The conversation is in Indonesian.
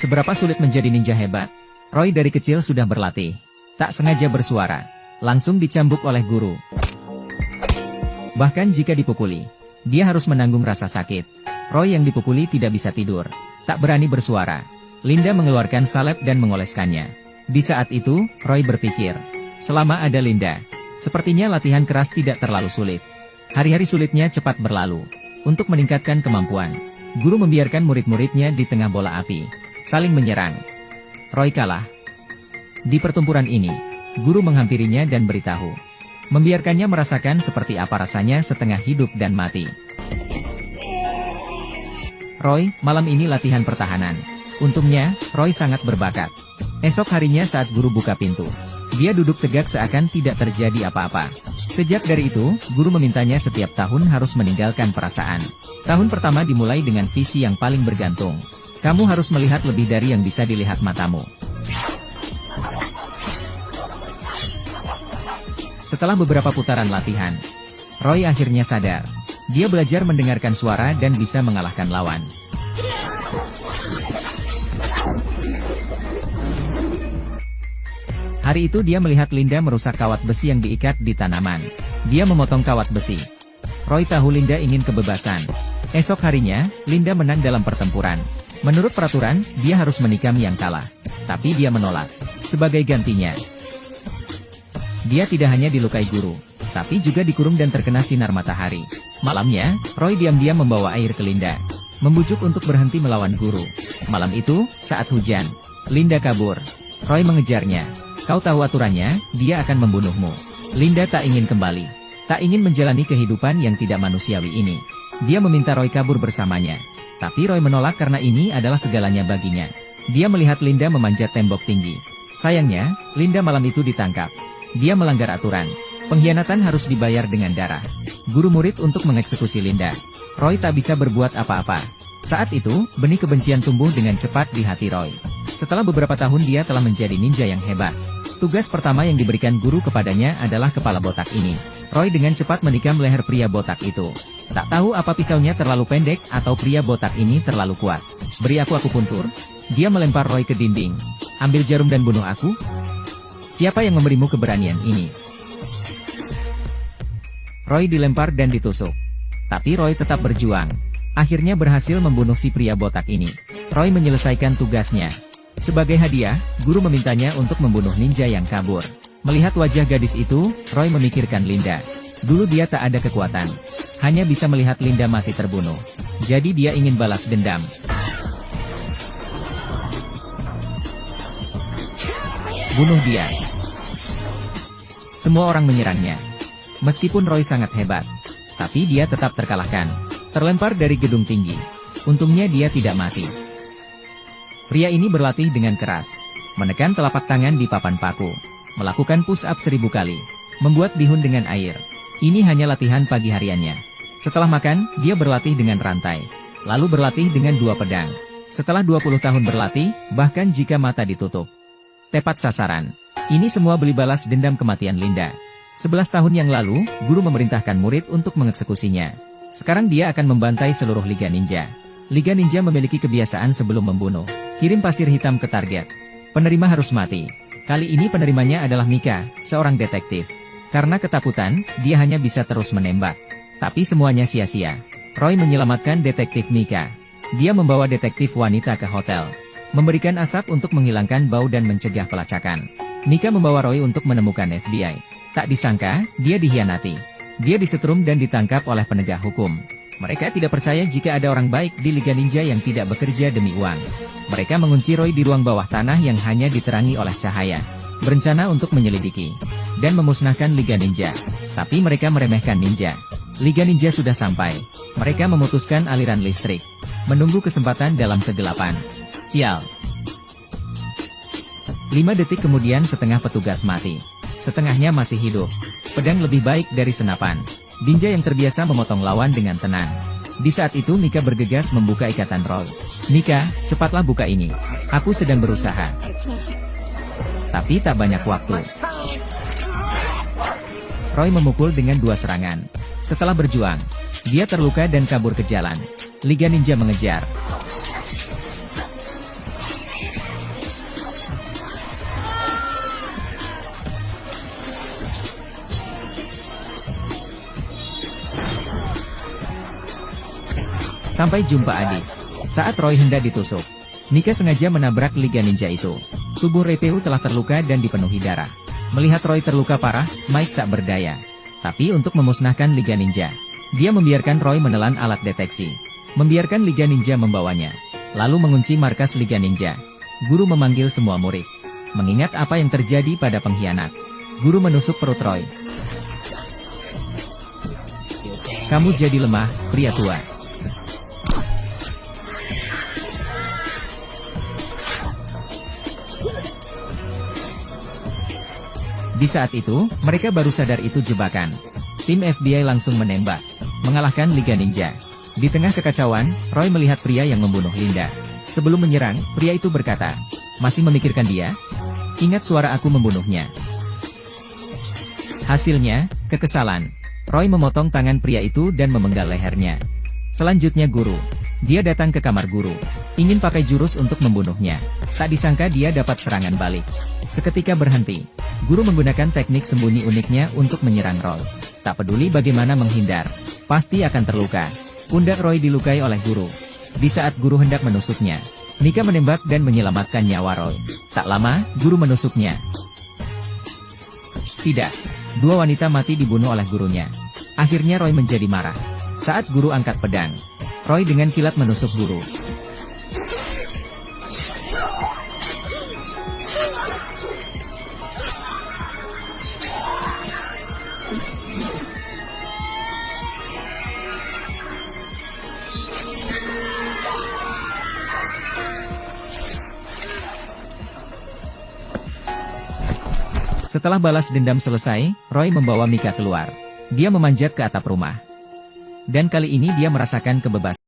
Seberapa sulit menjadi ninja hebat? Roy dari kecil sudah berlatih. Tak sengaja bersuara, langsung dicambuk oleh guru. Bahkan jika dipukuli, dia harus menanggung rasa sakit. Roy yang dipukuli tidak bisa tidur, tak berani bersuara. Linda mengeluarkan salep dan mengoleskannya. Di saat itu, Roy berpikir, selama ada Linda, sepertinya latihan keras tidak terlalu sulit. Hari-hari sulitnya cepat berlalu. Untuk meningkatkan kemampuan, guru membiarkan murid-muridnya di tengah bola api, saling menyerang. Roy kalah. Di pertempuran ini, guru menghampirinya dan beritahu, membiarkannya merasakan seperti apa rasanya setengah hidup dan mati. Roy, malam ini latihan pertahanan. Untungnya, Roy sangat berbakat. Esok harinya saat guru buka pintu, dia duduk tegak seakan tidak terjadi apa-apa. Sejak dari itu, guru memintanya setiap tahun harus meninggalkan perasaan. Tahun pertama dimulai dengan visi yang paling bergantung. Kamu harus melihat lebih dari yang bisa dilihat matamu. Setelah beberapa putaran latihan, Roy akhirnya sadar. Dia belajar mendengarkan suara dan bisa mengalahkan lawan. Hari itu dia melihat Linda merusak kawat besi yang diikat di tanaman. Dia memotong kawat besi. Roy tahu Linda ingin kebebasan. Esok harinya, Linda menang dalam pertempuran. Menurut peraturan, dia harus menikam yang kalah. Tapi dia menolak. Sebagai gantinya, dia tidak hanya dilukai guru, tapi juga dikurung dan terkena sinar matahari. Malamnya, Roy diam-diam membawa air ke Linda, membujuk untuk berhenti melawan guru. Malam itu, saat hujan, Linda kabur. Roy mengejarnya. Kau tahu aturannya, dia akan membunuhmu. Linda tak ingin kembali. Tak ingin menjalani kehidupan yang tidak manusiawi ini. Dia meminta Roy kabur bersamanya. Tapi Roy menolak karena ini adalah segalanya baginya. Dia melihat Linda memanjat tembok tinggi. Sayangnya, Linda malam itu ditangkap. Dia melanggar aturan. Pengkhianatan harus dibayar dengan darah. Guru murid untuk mengeksekusi Linda. Roy tak bisa berbuat apa-apa. Saat itu, benih kebencian tumbuh dengan cepat di hati Roy. Setelah beberapa tahun dia telah menjadi ninja yang hebat. Tugas pertama yang diberikan guru kepadanya adalah kepala botak ini. Roy dengan cepat menikam leher pria botak itu. Tak tahu apa pisaunya terlalu pendek atau pria botak ini terlalu kuat. Beri aku akupuntur. Dia melempar Roy ke dinding. Ambil jarum dan bunuh aku. Siapa yang memberimu keberanian ini? Roy dilempar dan ditusuk. Tapi Roy tetap berjuang. Akhirnya berhasil membunuh si pria botak ini. Roy menyelesaikan tugasnya. Sebagai hadiah, guru memintanya untuk membunuh ninja yang kabur. Melihat wajah gadis itu, Roy memikirkan Linda. Dulu dia tak ada kekuatan. Hanya bisa melihat Linda mati terbunuh. Jadi dia ingin balas dendam. Bunuh dia. Semua orang menyerangnya. Meskipun Roy sangat hebat, tapi dia tetap terkalahkan. Terlempar dari gedung tinggi. Untungnya dia tidak mati. Pria ini berlatih dengan keras. Menekan telapak tangan di papan paku. Melakukan push up 1000 kali. Membuat bihun dengan air. Ini hanya latihan pagi hariannya. Setelah makan, dia berlatih dengan rantai. Lalu berlatih dengan 2 pedang. Setelah 20 tahun berlatih, bahkan jika mata ditutup, tepat sasaran. Ini semua beli balas dendam kematian Linda. 11 tahun yang lalu, guru memerintahkan murid untuk mengeksekusinya. Sekarang dia akan membantai seluruh Liga Ninja. Liga Ninja memiliki kebiasaan sebelum membunuh. Kirim pasir hitam ke target. Penerima harus mati. Kali ini penerimanya adalah Mika, seorang detektif. Karena ketakutan, dia hanya bisa terus menembak. Tapi semuanya sia-sia. Roy menyelamatkan detektif Mika. Dia membawa detektif wanita ke hotel. Memberikan asap untuk menghilangkan bau dan mencegah pelacakan. Mika membawa Roy untuk menemukan FBI. Tak disangka, dia dikhianati. Dia disetrum dan ditangkap oleh penegak hukum. Mereka tidak percaya jika ada orang baik di Liga Ninja yang tidak bekerja demi uang. Mereka mengunci Roy di ruang bawah tanah yang hanya diterangi oleh cahaya. Berencana untuk menyelidiki dan memusnahkan Liga Ninja. Tapi mereka meremehkan ninja. Liga Ninja sudah sampai. Mereka memutuskan aliran listrik. Menunggu kesempatan dalam kegelapan. Sial. 5 detik kemudian setengah petugas mati. Setengahnya masih hidup. Pedang lebih baik dari senapan. Ninja yang terbiasa memotong lawan dengan tenang. Di saat itu Mika bergegas membuka ikatan Roy. Mika, cepatlah buka ini. Aku sedang berusaha. Tapi tak banyak waktu. Roy memukul dengan 2 serangan. Setelah berjuang, dia terluka dan kabur ke jalan. Liga Ninja mengejar. Sampai jumpa adik. Saat Roy hendak ditusuk, Mika sengaja menabrak Liga Ninja itu. Tubuh Repeu telah terluka dan dipenuhi darah. Melihat Roy terluka parah, Mike tak berdaya. Tapi untuk memusnahkan Liga Ninja, dia membiarkan Roy menelan alat deteksi. Membiarkan Liga Ninja membawanya. Lalu mengunci markas Liga Ninja. Guru memanggil semua murid. Mengingat apa yang terjadi pada pengkhianat, guru menusuk perut Roy. Kamu jadi lemah, pria tua. Di saat itu, mereka baru sadar itu jebakan. Tim FBI langsung menembak, mengalahkan Liga Ninja. Di tengah kekacauan, Roy melihat pria yang membunuh Linda. Sebelum menyerang, pria itu berkata, "Masih memikirkan dia? Ingat suara aku membunuhnya." Hasilnya, kekesalan. Roy memotong tangan pria itu dan memenggal lehernya. Selanjutnya guru. Dia datang ke kamar guru. Ingin pakai jurus untuk membunuhnya. Tak disangka dia dapat serangan balik. Seketika berhenti. Guru menggunakan teknik sembunyi uniknya untuk menyerang Roy. Tak peduli bagaimana menghindar, pasti akan terluka. Pundak Roy dilukai oleh guru. Di saat guru hendak menusuknya, Mika menembak dan menyelamatkan nyawa Roy. Tak lama, guru menusuknya. Tidak. Dua wanita mati dibunuh oleh gurunya. Akhirnya Roy menjadi marah. Saat guru angkat pedang, Roy dengan kilat menusuk guru. Setelah balas dendam selesai, Roy membawa Mika keluar. Dia memanjat ke atap rumah. Dan kali ini dia merasakan kebebasan.